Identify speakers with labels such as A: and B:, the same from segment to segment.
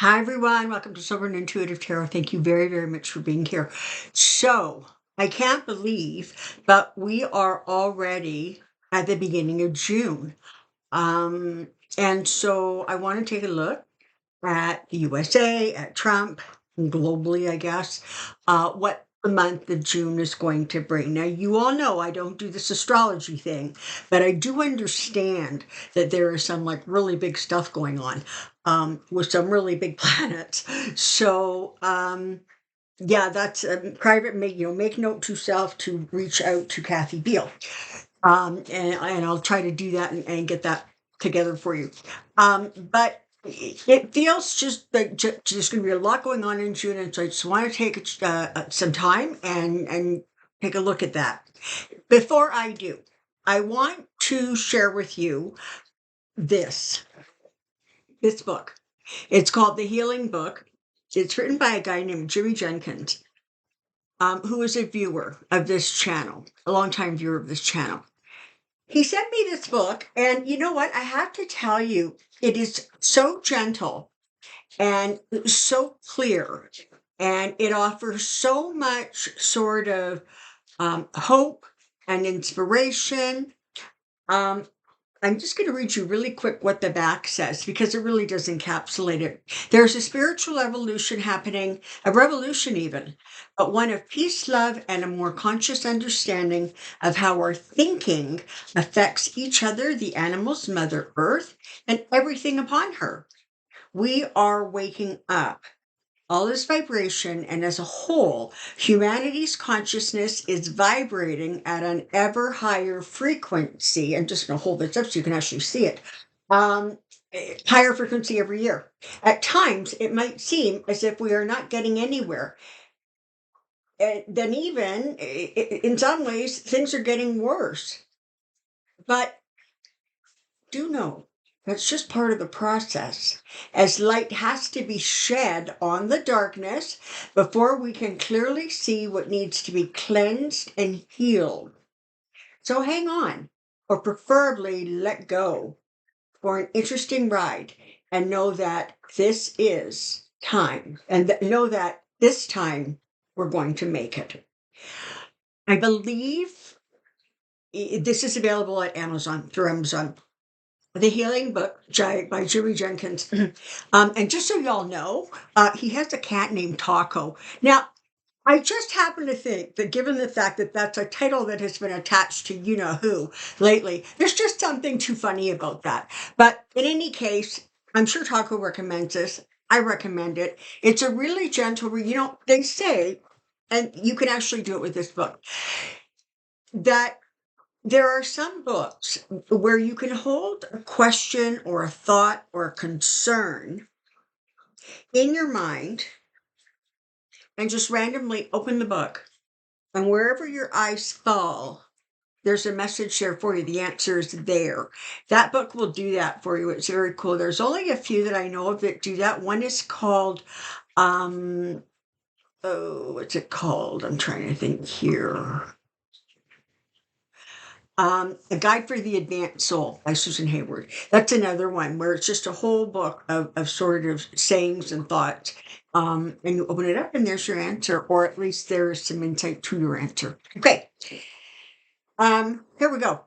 A: Hi, everyone. Welcome to Soulprint Intuitive Tarot. Thank you very, very much for being here. So, I can't believe, but we are already at the beginning of June. Um, and so I want to take a look at the USA, at Trump, and globally, I guess, what the month of June is going to bring. Now, you all know I don't do this astrology thing, but I do understand that there is some like really big stuff going on with some really big planets. So, yeah, that's a private. Make note to self to reach out to Kathy Beale, and I'll try to do that and get that together for you. But it feels just like there's going to be a lot going on in June, and so I just want to take some time and take a look at that. Before I do, I want to share with you this this book. It's called The Healing Book. It's written by a guy named Jimmy Jenkins, who is a viewer of this channel, a longtime viewer of this channel. He sent me this book, and you know what? I have to tell you, it is so gentle and so clear, and it offers so much sort of hope and inspiration. Um, I'm just going to read you really quick what the back says because it really does encapsulate it. There's a spiritual evolution happening, a revolution even, but one of peace, love, and a more conscious understanding of how our thinking affects each other, the animals, Mother Earth, and everything upon her. We are waking up. All is vibration, and as a whole, humanity's consciousness is vibrating at an ever higher frequency. I'm just going to hold this up so you can actually see it. Higher frequency every year. At times, it might seem as if we are not getting anywhere. Then, even in some ways, things are getting worse. But do know that's just part of the process, as light has to be shed on the darkness before we can clearly see what needs to be cleansed and healed. So hang on, or preferably let go for an interesting ride, and know that this is time, and know that this time we're going to make it. I believe this is available at Amazon, through Amazon. The Healing Book by Jimmy Jenkins. And just so y'all know, he has a cat named Taco. Now, I just happen to think that given the fact that that's a title that has been attached to you know who lately, there's just something too funny about that. But in any case, I'm sure Taco recommends this. I recommend it. It's a really gentle read. You know, they say, and you can actually do it with this book, that there are some books where you can hold a question or a thought or a concern in your mind and just randomly open the book. And wherever your eyes fall, there's a message there for you. The answer is there. That book will do that for you. It's very cool. There's only a few that I know of that do that. One is called, what's it called? I'm trying to think here. A Guide for the Advanced Soul by Susan Hayward. That's another one where it's just a whole book of sort of sayings and thoughts. And you open it up and there's your answer, or at least there's some insight to your answer. Okay. Here we go.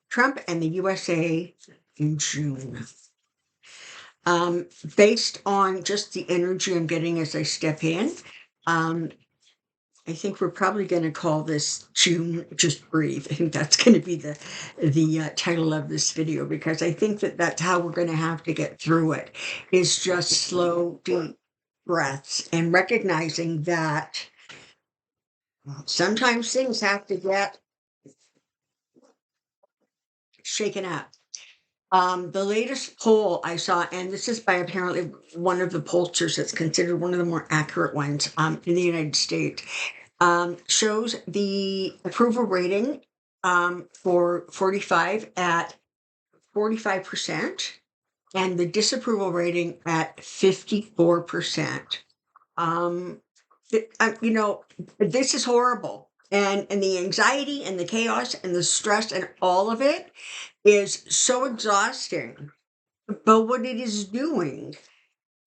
A: Trump and the USA in June. Based on just the energy I'm getting as I step in, I think we're probably going to call this June Just Breathe. I think that's going to be the title of this video, because I think that that's how we're going to have to get through it, is just slow, deep breaths and recognizing that sometimes things have to get shaken up. The latest poll I saw, and this is by apparently one of the pollsters that's considered one of the more accurate ones in the United States, shows the approval rating for 45 at 45% and the disapproval rating at 54%. You know, this is horrible. And the anxiety and the chaos and the stress and all of it is so exhausting. But what it is doing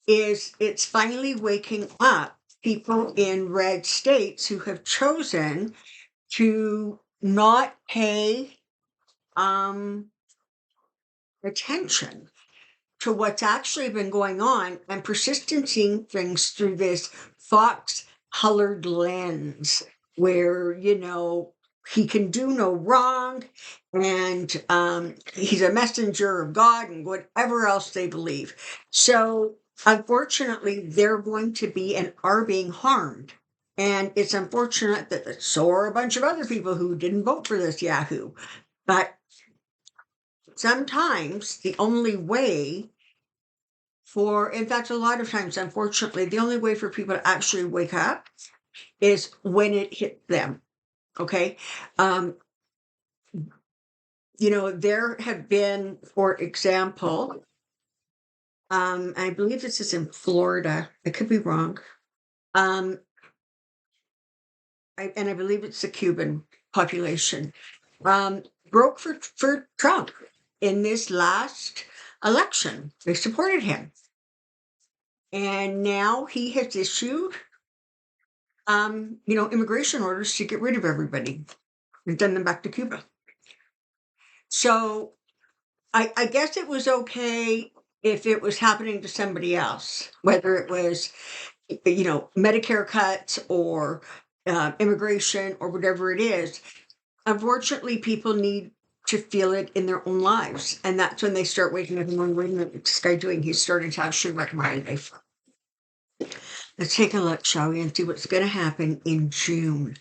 A: is it's finally waking up people in red states who have chosen to not pay attention to what's actually been going on and persistent seeing things through this fox colored lens where, he can do no wrong and he's a messenger of God and whatever else they believe. So, unfortunately, they're going to be and are being harmed. And it's unfortunate that so are a bunch of other people who didn't vote for this Yahoo. But sometimes the only way in fact, a lot of times, unfortunately, the only way for people to actually wake up is when it hit them. Okay. Um, there have been, for example, I believe this is in Florida. I could be wrong. Um, and I believe it's the Cuban population, um, broke for Trump in this last election. They supported him. And now he has issued immigration orders to get rid of everybody and send them back to Cuba. So I guess it was okay if it was happening to somebody else, whether it was, Medicare cuts or immigration or whatever it is. Unfortunately, people need to feel it in their own lives. And that's when they start waking up and going, wait a minute, what's this guy doing? He's starting to actually wreck my life. Let's take a look, shall we, and see what's going to happen in June.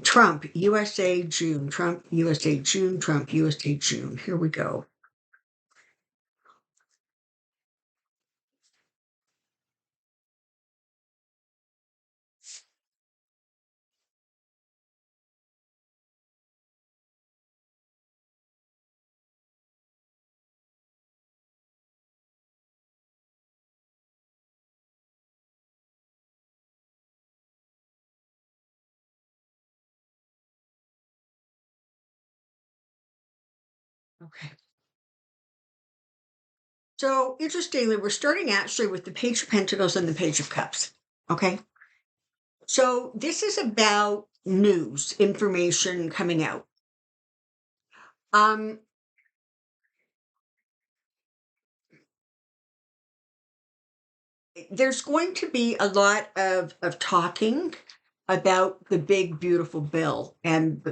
A: Trump, USA, June. Trump, USA, June. Trump, USA, June. Here we go. Okay. So interestingly, we're starting actually with the Page of Pentacles and the Page of Cups. Okay. So this is about news, information coming out. Um, there's going to be a lot of talking about the big beautiful bill and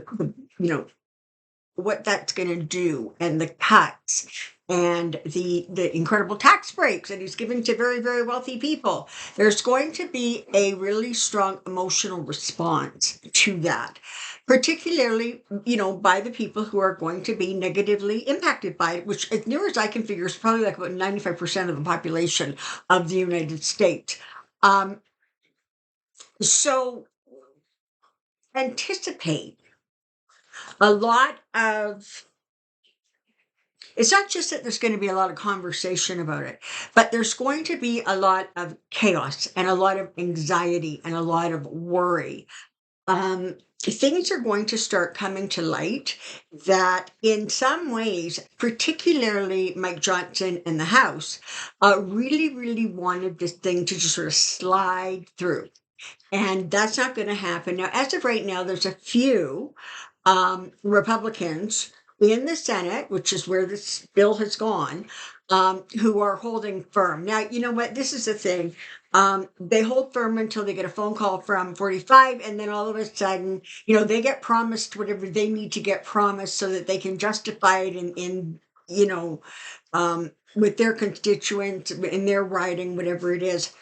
A: what that's going to do and the cuts and the incredible tax breaks that he's giving to very, very wealthy people. There's going to be a really strong emotional response to that, particularly, by the people who are going to be negatively impacted by it, which, as near as I can figure, is probably like about 95% of the population of the United States. So anticipate a lot of it's not just that there's going to be a lot of conversation about it, but there's going to be a lot of chaos and a lot of anxiety and a lot of worry. Things are going to start coming to light that, in some ways, particularly Mike Johnson and the House, really, really wanted this thing to just sort of slide through. And that's not going to happen. Now, as of right now, there's a few Republicans in the Senate, which is where this bill has gone, who are holding firm. Now, you know what? This is the thing. They hold firm until they get a phone call from 45, and then all of a sudden, they get promised whatever they need to get promised so that they can justify it with their constituents in their riding, whatever it is.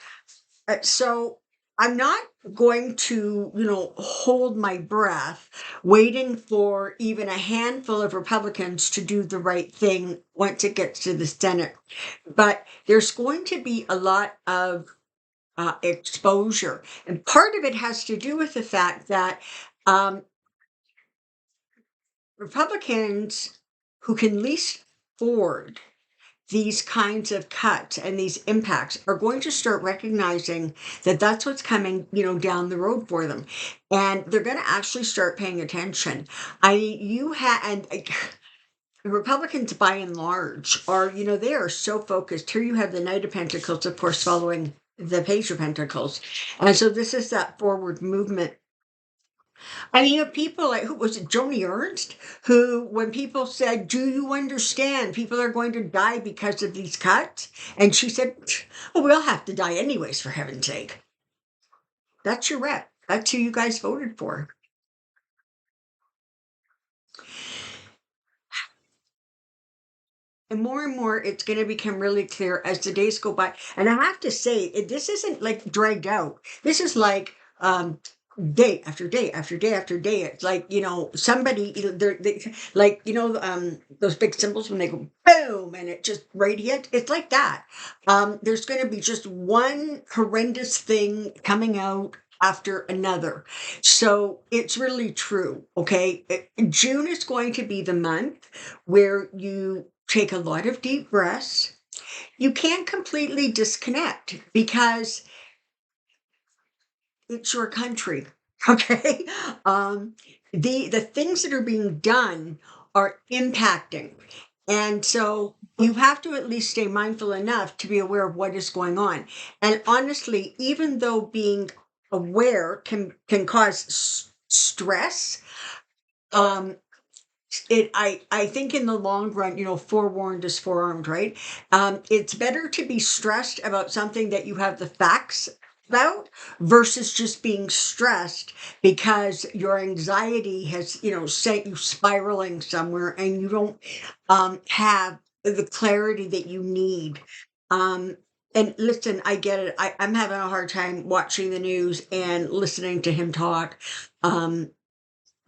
A: So I'm not going to, hold my breath waiting for even a handful of Republicans to do the right thing once it gets to the Senate. But there's going to be a lot of exposure. And part of it has to do with the fact that um, Republicans who can least afford these kinds of cuts and these impacts are going to start recognizing that that's what's coming, down the road for them. And they're going to actually start paying attention. I mean, Republicans, by and large, are, they are so focused. Here you have the Knight of Pentacles, of course, following the Page of Pentacles. And so this is that forward movement. I mean, you have people like, who was it, Joni Ernst, who, when people said, "Do you understand people are going to die because of these cuts?" And she said, "Well, we'll have to die anyways, for heaven's sake." That's your rep. That's who you guys voted for. And more, it's going to become really clear as the days go by. And I have to say, this isn't like dragged out. This is like day after day after day after day. It's like, somebody, like, those big symbols when they go boom and it just radiant. It's like that. There's going to be just one horrendous thing coming out after another. So it's really true. Okay. June is going to be the month where you take a lot of deep breaths. You can't completely disconnect because it's your country. Okay. um the things that are being done are impacting, and so you have to at least stay mindful enough to be aware of what is going on. And honestly, even though being aware can cause stress, um I think in the long run, forewarned is forearmed, right? It's better to be stressed about something that you have the facts about versus just being stressed because your anxiety has, sent you spiraling somewhere and you don't have the clarity that you need. Um, and listen, I get it. I'm having a hard time watching the news and listening to him talk. Um,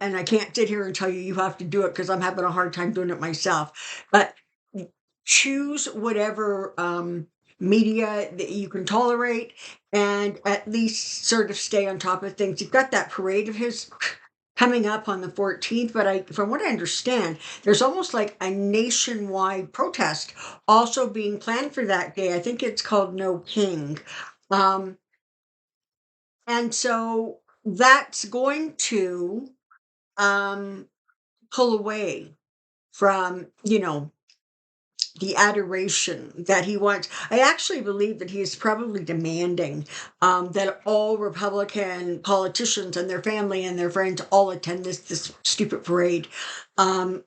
A: and I can't sit here and tell you you have to do it because I'm having a hard time doing it myself. But choose whatever media that you can tolerate and at least sort of stay on top of things. You've got that parade of his coming up on the 14th, but from what I understand, there's almost like a nationwide protest also being planned for that day. I think it's called No King. Um, and so that's going to um pull away from, the adoration that he wants. I actually believe that he is probably demanding that all Republican politicians and their family and their friends all attend this stupid parade, um,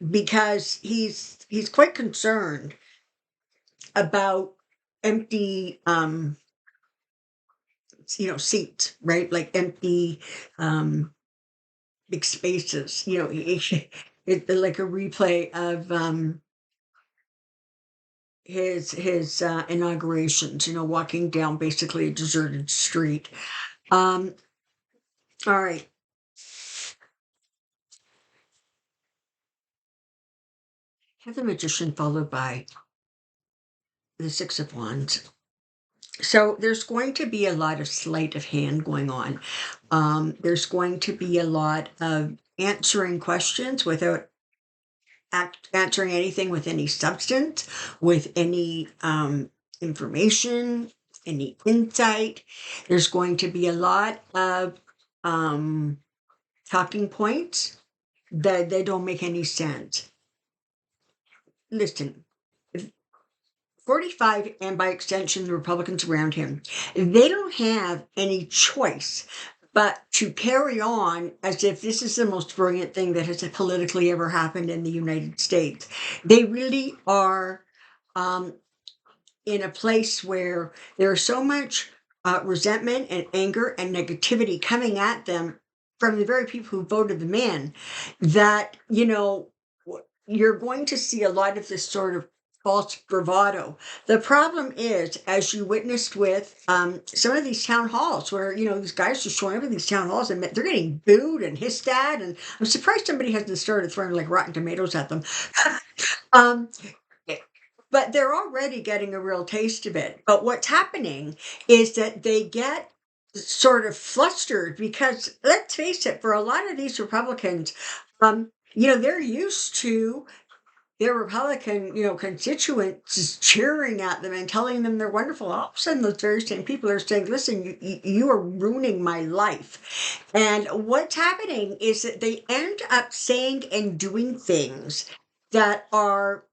A: because he's quite concerned about empty seats, right? Like empty big spaces. It's like a replay of his inaugurations, walking down basically a deserted street. Um, all right. Have the Magician followed by the Six of Wands. So there's going to be a lot of sleight of hand going on. There's going to be a lot of answering questions without answering anything with any substance, with any information, any insight. There's going to be a lot of um, talking points that they don't make any sense. Listen, 45, and by extension, the Republicans around him, they don't have any choice but to carry on as if this is the most brilliant thing that has politically ever happened in the United States. They really are um, in a place where there's so much resentment and anger and negativity coming at them from the very people who voted them in that, you're going to see a lot of this sort of false bravado. The problem is, as you witnessed with some of these town halls where, these guys are showing up at these town halls and they're getting booed and hissed at. And I'm surprised somebody hasn't started throwing like rotten tomatoes at them. um, but they're already getting a real taste of it. But what's happening is that they get sort of flustered because let's face it, for a lot of these Republicans, they're used to their Republican, constituents just cheering at them and telling them they're wonderful. All of a sudden, those very same people are saying, "Listen, you are ruining my life." And what's happening is that they end up saying and doing things that are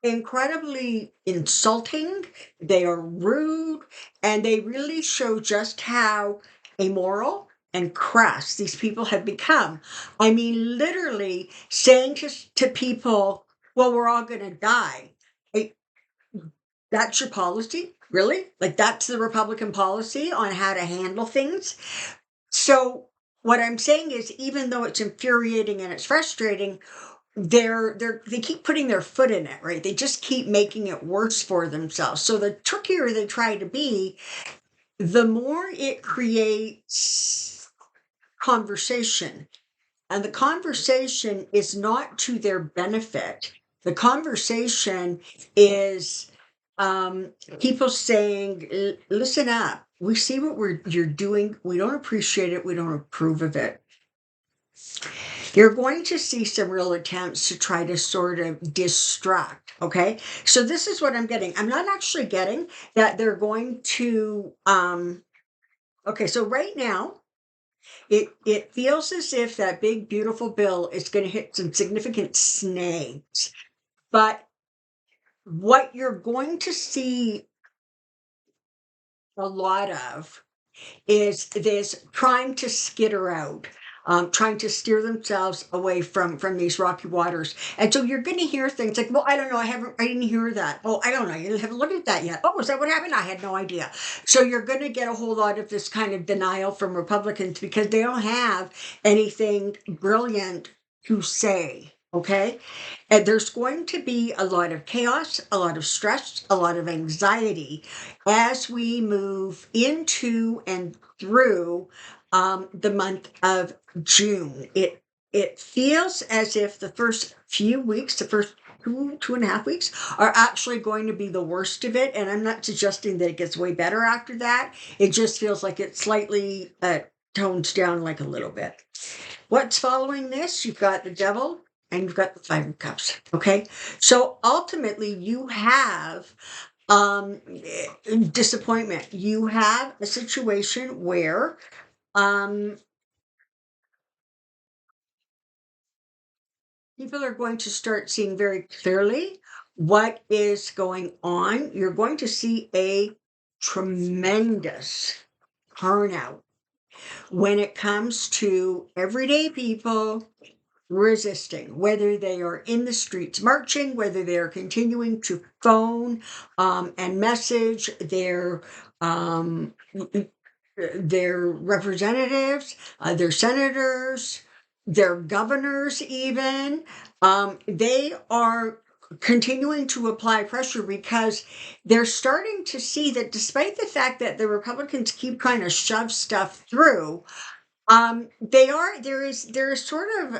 A: incredibly insulting, they are rude, and they really show just how immoral and crass these people have become. I mean, literally saying to people, well, we're all going to die. Eh, That's your policy? Really? Like, that's the Republican policy on how to handle things? So, what I'm saying is, even though it's infuriating and it's frustrating, they keep putting their foot in it, right? They just keep making it worse for themselves. So the trickier they try to be, the more it creates conversation. And the conversation is not to their benefit. The conversation is people saying, listen up. We see what you're doing. We don't appreciate it. We don't approve of it. You're going to see some real attempts to try to sort of distract. Okay. So this is what I'm getting. I'm not actually getting that they're going to, okay. So right now, it feels as if that big, beautiful bill is going to hit some significant snags. But what you're going to see a lot of is this trying to skitter out, trying to steer themselves away from these rocky waters. And so you're going to hear things like, "Well, I don't know. I didn't hear that. Oh, I don't know. You haven't looked at that yet. Oh, was that what happened? I had no idea." So you're going to get a whole lot of this kind of denial from Republicans because they don't have anything brilliant to say. Okay. And there's going to be a lot of chaos, a lot of stress, a lot of anxiety as we move into and through the month of June. It feels as if the first few weeks, the first 2.5 weeks, are actually going to be the worst of it. And I'm not suggesting that it gets way better after that. It just feels like it slightly tones down like a little bit. What's following this? You've got the devil and you've got the Five of Cups. Okay. So ultimately, you have disappointment. You have a situation where um people are going to start seeing very clearly what is going on. You're going to see a tremendous turnout when it comes to everyday people resisting, whether they are in the streets marching, whether they are continuing to phone and message um, their representatives, their senators, their governors, even. They are continuing to apply pressure because they're starting to see that despite the fact that the Republicans keep trying to shove stuff through, there is sort of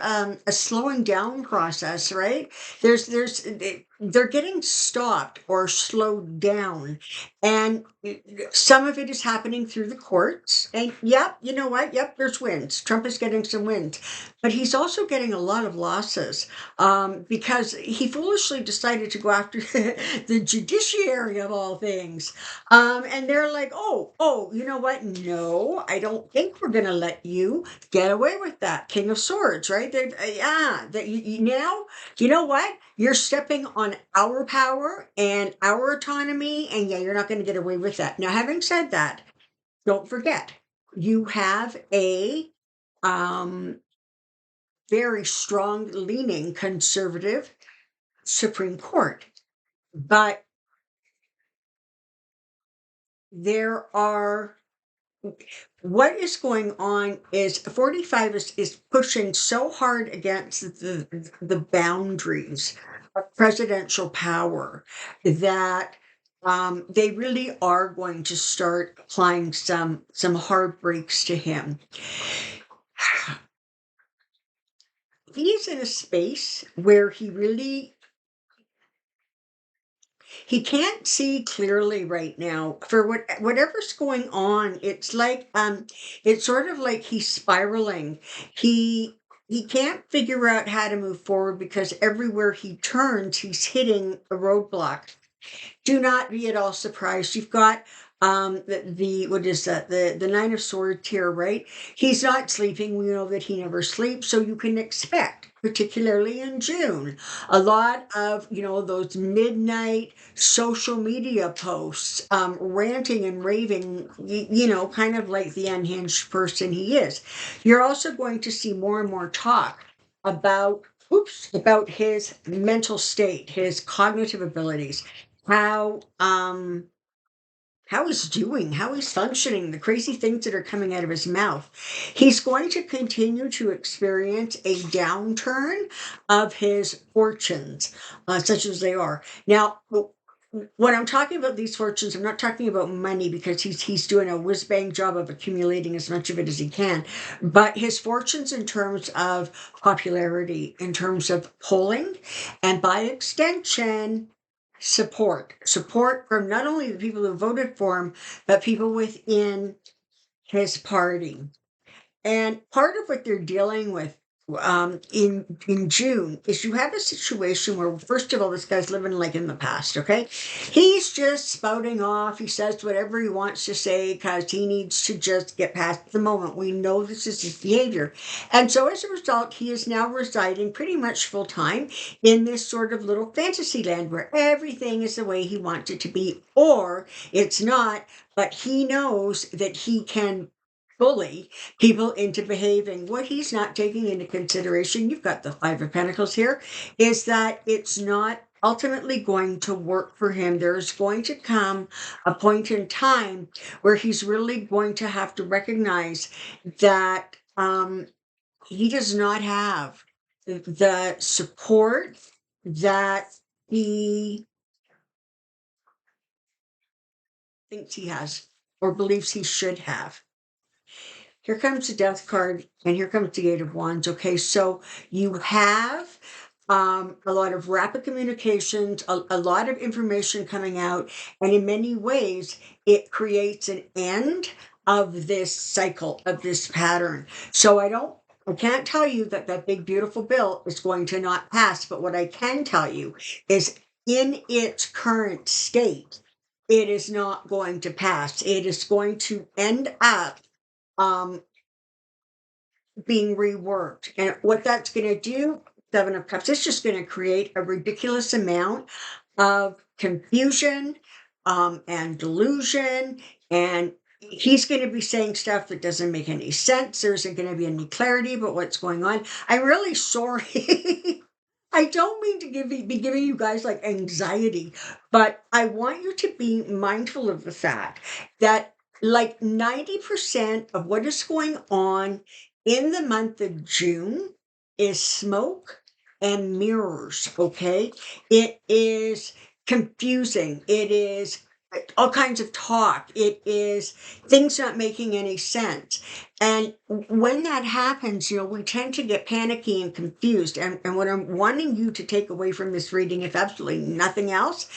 A: a slowing down process, right? They're getting stopped or slowed down, and some of it is happening through the courts. And yep, you know what? Yep, there's wins. Trump is getting some wins, but he's also getting a lot of losses because he foolishly decided to go after the judiciary of all things. And they're like, oh, you know what? No, I don't think we're going to let you get away with that. King of Swords, right? Yeah, that now, you know what? You're stepping on our power and our autonomy, and yeah, you're not going to get away with that. Now, having said that, don't forget, you have a um, very strong leaning conservative Supreme Court, but there are what is going on is 45 is pushing so hard against the boundaries of presidential power that they really are going to start applying some hard breaks to him. He's in a space where he can't see clearly right now for whatever's going on. It's sort of like he's spiraling. He can't figure out how to move forward because everywhere he turns, he's hitting a roadblock. Do not be at all surprised. You've got What is that? The Nine of Swords here, right? He's not sleeping. We know that he never sleeps, so you can expect, particularly in June, a lot of, those midnight social media posts, ranting and raving, kind of like the unhinged person he is. You're also going to see more and more talk about, about his mental state, his cognitive abilities, how, he's doing, how he's functioning, the crazy things that are coming out of his mouth. He's going to continue to experience a downturn of his fortunes, such as they are. Now, when I'm talking about these fortunes, I'm not talking about money, because he's doing a whiz bang job of accumulating as much of it as he can. But his fortunes in terms of popularity, in terms of polling, and by extension, support from not only the people who voted for him, but people within his party. And part of what they're dealing with, in June, is you have a situation where, first of all, this guy's living like in the past. Okay, he's just spouting off. He says whatever he wants to say because he needs to just get past the moment. We know this is his behavior, and so as a result, he is now residing pretty much full time in this sort of little fantasy land where everything is the way he wants it to be, or it's not. But he knows that he can bully people into behaving. What he's not taking into consideration, you've got the Five of Pentacles here, is that it's not ultimately going to work for him. There's going to come a point in time where he's really going to have to recognize that he does not have the support that he thinks he has or believes he should have. Here comes the Death card, and here comes the Eight of Wands. Okay, so you have a lot of rapid communications, a lot of information coming out, and in many ways, it creates an end of this cycle, of this pattern. So I can't tell you that that big, beautiful bill is going to not pass, but what I can tell you is, in its current state, it is not going to pass. It is going to end up um, being reworked. And what that's going to do, Seven of Cups, it's just going to create a ridiculous amount of confusion, and delusion. And he's going to be saying stuff that doesn't make any sense. There isn't going to be any clarity about what's going on. I'm really sorry. I don't mean to be giving you guys like anxiety, but I want you to be mindful of the fact that like 90% of what is going on in the month of June is smoke and mirrors, okay? It is confusing. It is all kinds of talk. It is things not making any sense. And when that happens, we tend to get panicky and confused. And what I'm wanting you to take away from this reading, if absolutely nothing else,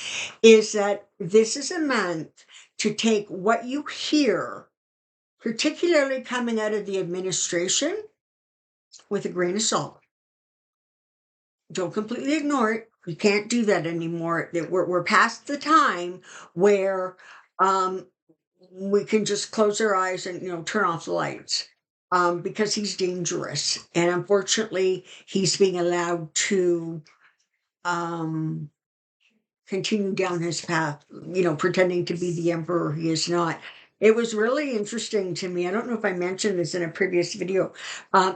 A: is that this is a month to take what you hear, particularly coming out of the administration, with a grain of salt. Don't completely ignore it. You can't do that anymore. We're past the time where um, we can just close our eyes and turn off the lights, because he's dangerous, and unfortunately, he's being allowed to um, continue down his path, pretending to be the emperor he is not. It was really interesting to me. I don't know if I mentioned this in a previous video.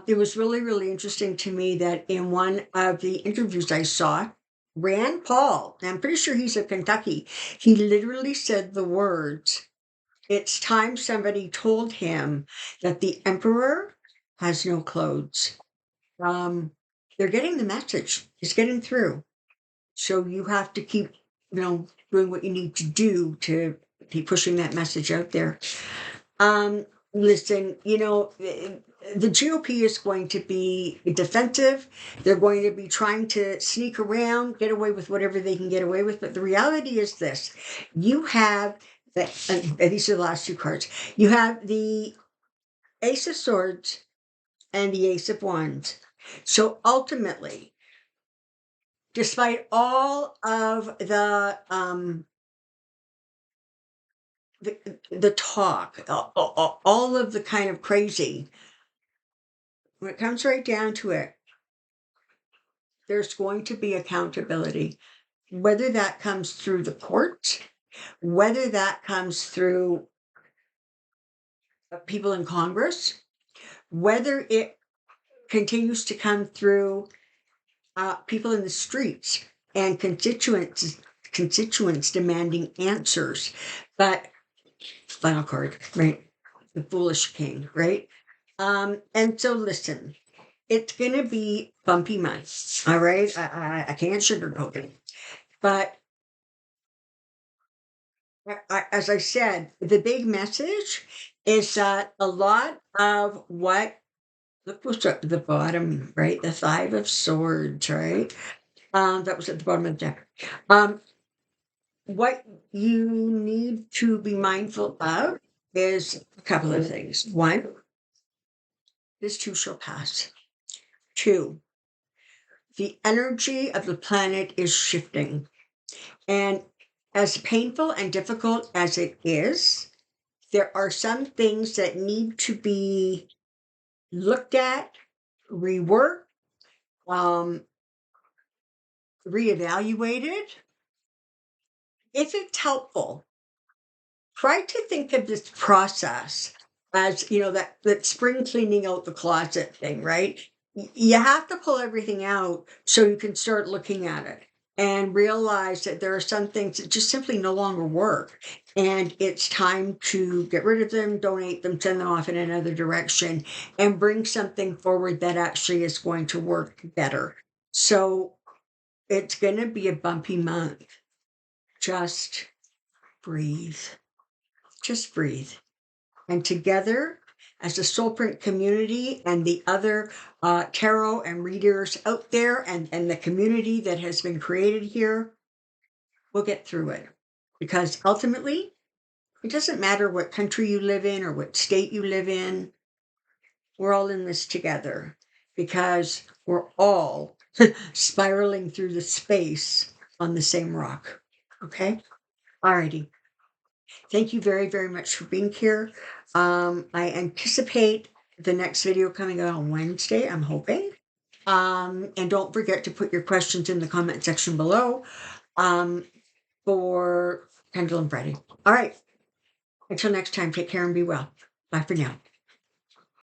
A: It was really, really interesting to me that in one of the interviews I saw, Rand Paul, and I'm pretty sure he's of Kentucky, he literally said the words, "It's time somebody told him that the emperor has no clothes." Um, they're getting the message. It's getting through. So you have to keep, doing what you need to do to keep pushing that message out there. Listen, the GOP is going to be defensive. They're going to be trying to sneak around, get away with whatever they can get away with. But the reality is this: you have and these are the last two cards. You have the Ace of Swords and the Ace of Wands. So ultimately, despite all of the the talk, all of the kind of crazy, when it comes right down to it, there's going to be accountability, whether that comes through the courts, whether that comes through people in Congress, whether it continues to come through people in the streets and constituents demanding answers. But final card, right? The foolish king, right? And so listen, it's gonna be bumpy months, all right? I can't sugarcoat it, but as I said, the big message is that a lot of what, look what's at the bottom, right? The Five of Swords, right? That was at the bottom of the deck. What you need to be mindful of is a couple of things. One, this too shall pass. Two, the energy of the planet is shifting. And as painful and difficult as it is, there are some things that need to be looked at, reworked, um, reevaluated. If it's helpful, try to think of this process as, that spring cleaning out the closet thing, right? You have to pull everything out so you can start looking at it and realize that there are some things that just simply no longer work, and it's time to get rid of them, donate them, send them off in another direction, and bring something forward that actually is going to work better. So it's going to be a bumpy month. Just breathe. Just breathe. And together, as the Soulprint community and the other tarot and readers out there, and the community that has been created here, we'll get through it. Because ultimately, it doesn't matter what country you live in or what state you live in, we're all in this together because we're all spiraling through the space on the same rock. Okay? Alrighty. Thank you very, very much for being here. I anticipate the next video coming out on Wednesday, I'm hoping. And don't forget to put your questions in the comment section below for Pendulum Friday. All right. Until next time, take care and be well. Bye for now.